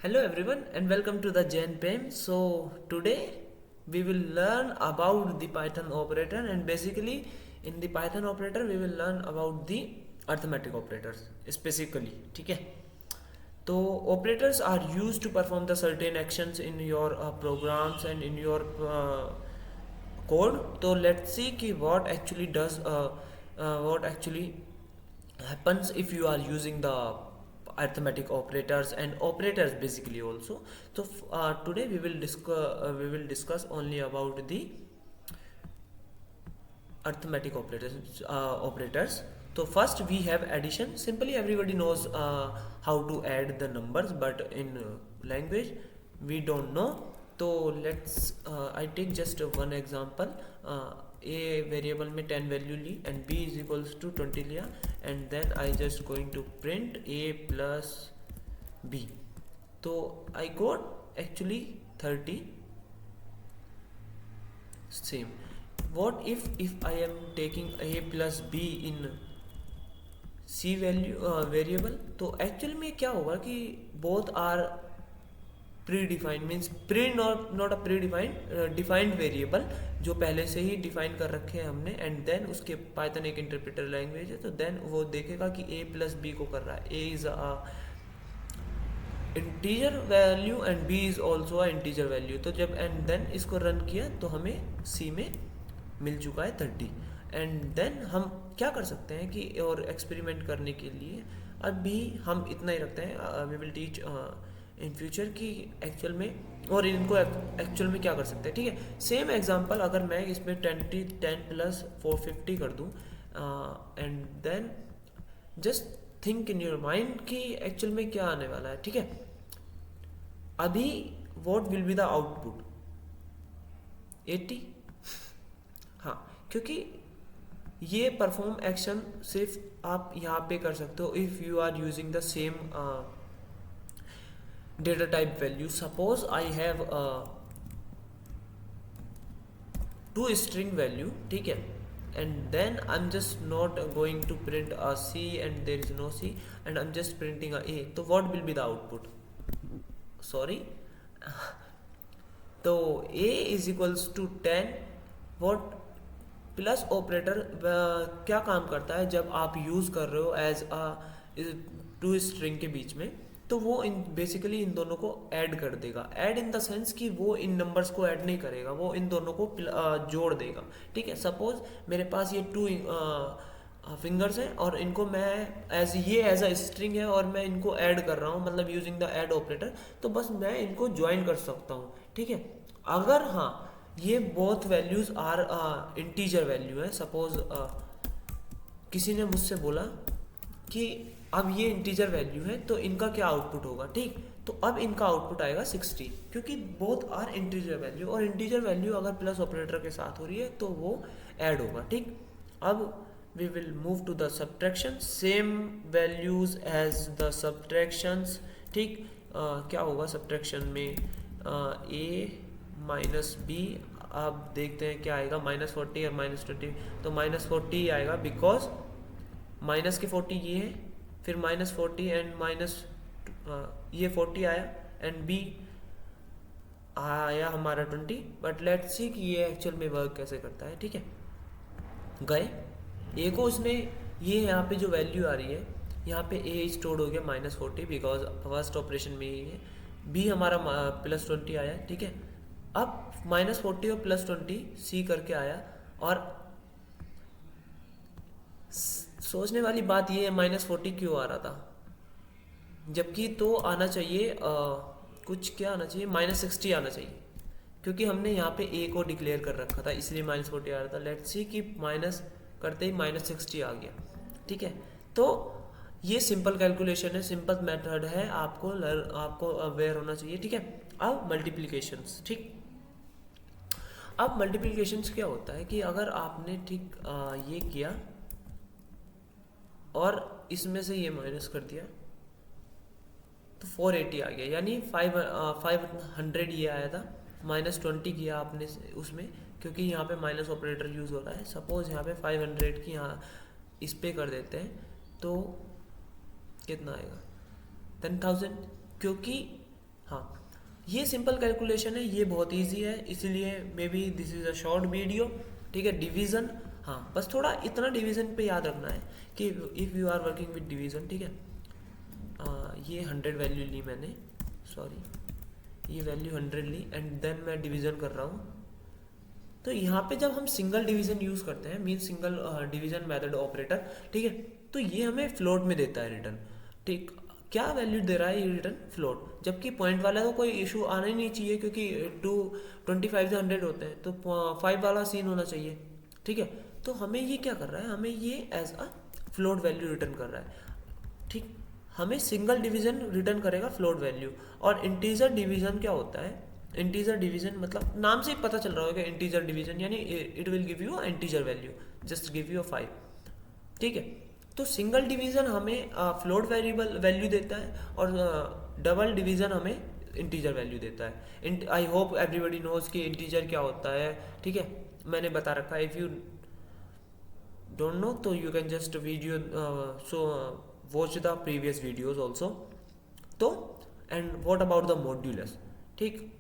Hello everyone and welcome to the JNPM. So today we will learn about the Python operator, and basically in the Python operator we will learn about the arithmetic operators specifically. ठीक है, तो operators are used to perform the certain actions in your programs and in your code. तो let's see कि what actually happens if you are using the arithmetic operators and operators basically also. So today we will discuss only about the arithmetic operators. So first we have addition. Simply everybody knows how to add the numbers, but in language we don't know. So let's I take just one example. A variable में 10 value ली and b is equals to 20 लिया, and then I just going to print a plus b. तो I got actually 30. Same. What if I am taking a plus b in c value variable, तो actual में क्या होगा कि both are predefined, means pre not a predefined defined variable जो पहले से ही डिफाइन कर रखे हैं हमने, एंड देन उसके पाइथन एक इंटरप्रेटर लैंग्वेज है, तो देन वो देखेगा कि a प्लस बी को कर रहा है, a is a integer value and b is also a integer value. तो जब एंड देन इसको रन किया तो हमें c में मिल चुका है 30। एंड देन हम क्या कर सकते हैं कि और एक्सपेरिमेंट करने के लिए अभी हम इतना ही रखते हैं, we will teach in future कि एक्चुअल में और इनको एक्चुअल में क्या कर सकते हैं। ठीक है, सेम एग्जांपल अगर मैं इसमें 10 प्लस 450 कर दूं and then just think in your mind कि एक्चुअल में क्या आने वाला है। ठीक है, अभी what will be the output 80। हाँ, क्योंकि ये परफॉर्म एक्शन सिर्फ आप यहाँ पे कर सकते हो if you are using the same data type value. Suppose I have two string value, ठीक है, and then I'm just not going to print a c and there is no c and I'm just printing a तो what will be the output? Sorry, तो a is equals to 10। what plus operator क्या काम करता है जब आप use कर रहे हो एज अ टू स्ट्रिंग के बीच में, तो वो इन बेसिकली इन दोनों को ऐड कर देगा। ऐड इन द सेंस कि वो इन नंबर्स को ऐड नहीं करेगा, वो इन दोनों को जोड़ देगा। ठीक है, सपोज मेरे पास ये टू फिंगर्स हैं और इनको मैं एज अ स्ट्रिंग है और मैं इनको ऐड कर रहा हूँ, मतलब यूजिंग द ऐड ऑपरेटर, तो बस मैं इनको ज्वाइन कर सकता हूँ। ठीक है, अगर हाँ ये both values are integer value है, सपोज किसी ने मुझसे बोला कि अब ये इंटीजर वैल्यू है तो इनका क्या आउटपुट होगा। ठीक, तो अब इनका आउटपुट आएगा 60 क्योंकि बोथ आर इंटीजर वैल्यू, और इंटीजर वैल्यू अगर प्लस ऑपरेटर के साथ हो रही है तो वो ऐड होगा। ठीक, अब we will move to the subtraction, same values as the subtractions. ठीक, क्या होगा सब्ट्रैक्शन में a माइनस बी, अब देखते हैं क्या आएगा, -40 और -20, तो -40 आएगा बिकॉज माइनस के 40 ये है, फिर -40 एंड माइनस ये 40 आया एंड b आया हमारा 20। बट लेट्स सी कि ये एक्चुअल में वर्क कैसे करता है। ठीक है, गए a को उसने, ये यहाँ पे जो वैल्यू आ रही है यहाँ पे a स्टोर्ड हो गया -40 बिकॉज फर्स्ट ऑपरेशन में ही है, b हमारा +20 आया। ठीक है, अब -40 और +20 c करके आया, और सोचने वाली बात ये है -40 क्यों आ रहा था, जबकि तो आना चाहिए कुछ क्या आना चाहिए, -60 आना चाहिए, क्योंकि हमने यहाँ पे a को डिक्लेयर कर रखा था इसलिए -40 आ रहा था। लेट्स सी कि माइनस करते ही -60 आ गया। ठीक है, तो ये सिंपल कैलकुलेशन है, सिंपल मेथड है, आपको अवेयर होना चाहिए। ठीक है, अब मल्टीप्लिकेशंस। ठीक, अब मल्टीप्लिकेशंस क्या होता है कि अगर आपने ठीक ये किया और इसमें से ये माइनस कर दिया तो 480 आ गया, यानी 500 ये आया था, -20 किया आपने उसमें, क्योंकि यहाँ पे माइनस ऑपरेटर यूज़ हो रहा है। सपोज यहाँ पे 500 की यहाँ इस पे कर देते हैं तो कितना आएगा 10,000, क्योंकि हाँ, ये सिंपल कैलकुलेशन है, ये बहुत इजी है, इसलिए may be this is a short video. ठीक है, डिवीज़न, हाँ बस थोड़ा इतना डिवीज़न पे याद रखना है कि if you are working with division, ठीक है। ये 100 वैल्यू ली मैंने, सॉरी ये वैल्यू 100 ली एंड देन मैं डिवीज़न कर रहा हूँ। तो यहाँ पे जब हम सिंगल डिवीज़न यूज़ करते हैं, mean single division method operator, ठीक है, तो ये हमें फ्लोट में देता है रिटर्न। ठीक, क्या वैल्यू दे रहा है ये रिटर्न? फ्लोट। जबकि पॉइंट वाला तो कोई इशू आना ही नहीं चाहिए, क्योंकि 25 से 100 होते हैं, तो 5 वाला सीन होना चाहिए। ठीक है, तो हमें ये क्या कर रहा है, हमें ये as a float value return कर रहा है। ठीक, हमें सिंगल डिवीज़न रिटर्न करेगा फ्लोट वैल्यू। और इंटीजर डिवीज़न क्या होता है? इंटीजर डिवीज़न मतलब नाम से ही पता चल रहा होगा, इंटीजर डिवीज़न यानी it will give you integer value, just give you 5। ठीक है, तो सिंगल डिवीज़न हमें फ्लोट वेरिएबल वैल्यू देता है और डबल डिवीज़न हमें इंटीजर वैल्यू देता है। आई होप एवरीबडी नोज कि इंटीजर क्या होता है। ठीक है, मैंने बता रखा है, इफ़ यू डोंट नो तो you can just video so watch the previous videos also. तो and what about the modulus? ठीक,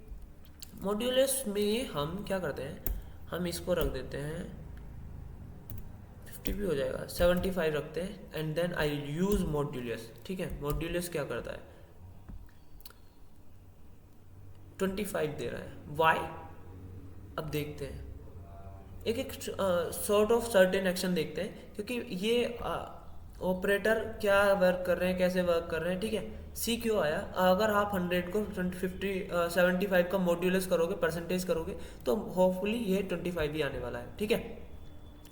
मॉड्यूलस में हम क्या करते हैं, हम इसको रख देते हैं 50 भी हो जाएगा, 75 रखते हैं and then I use modulus. ठीक है, मॉड्यूलस क्या करता है, 25 दे रहा है, वाई? अब देखते हैं, एक एक सॉर्ट ऑफ सर्टेन एक्शन देखते हैं, क्योंकि ये ऑपरेटर क्या वर्क कर रहे हैं, कैसे वर्क कर रहे हैं। ठीक है, सी क्यों आया? अगर आप 100 को 75 का मॉड्यूलस करोगे, परसेंटेज करोगे, तो होपफुली ये 25 ही आने वाला है। ठीक है,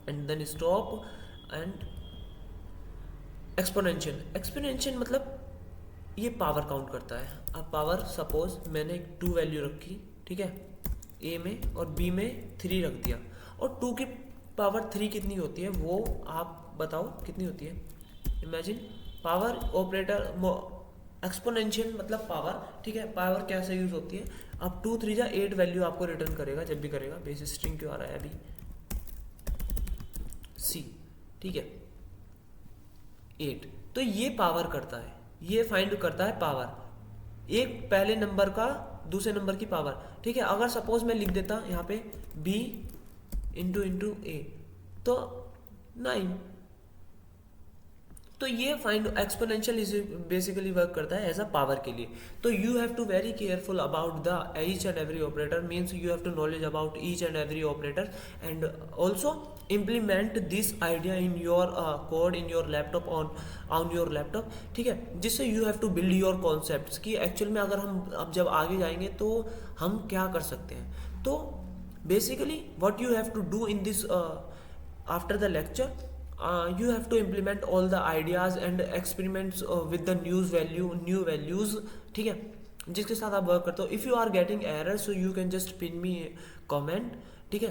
and then stop and exponential. Exponential मतलब ये पावर काउंट करता है। अब पावर, सपोज मैंने 2 वैल्यू रखी, ठीक है, ए में और बी में 3 रख दिया, और 2 की पावर 3 कितनी होती है वो आप बताओ कितनी होती है? इमेजिन पावर ऑपरेटर, एक्सपोनेंशियल मतलब पावर। ठीक है, पावर कैसे यूज होती है? अब 2 3 जा 8 वैल्यू आपको रिटर्न करेगा जब भी करेगा। बेस स्ट्रिंग क्यों आ रहा है अभी? सी। ठीक है, 8, तो ये पावर करता है, ये फाइंड करता है पावर, एक पहले नंबर का दूसरे नंबर की पावर। ठीक है, अगर सपोज मैं लिख देता यहाँ पे b इंटू ए, तो 9। तो ये find exponential is basically work करता है एज अ पावर के लिए। तो you have to very careful about the each and every operator, means you have to knowledge about each and every operator and also implement this idea in your code in your laptop on your laptop. ठीक है, जिससे you have to build your concepts कि actual में अगर हम अब जब आगे जाएंगे तो हम क्या कर सकते हैं। तो basically what you have to do in this after the lecture, you have to implement all the ideas and experiments with the new values। ठीक है, जिसके साथ आप वर्क करते हो। If you are getting error so you can just pin me comment. ठीक है,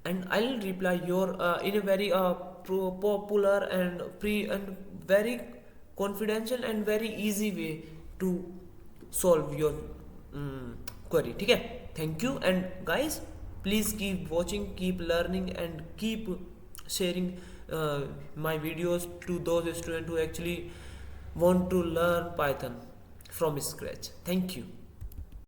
and I will reply your in a very popular and free and very confidential and very easy way to solve your query. ठीक है, thank you and guys please keep watching, keep learning and keep sharing my videos to those students who actually want to learn Python from scratch. Thank you.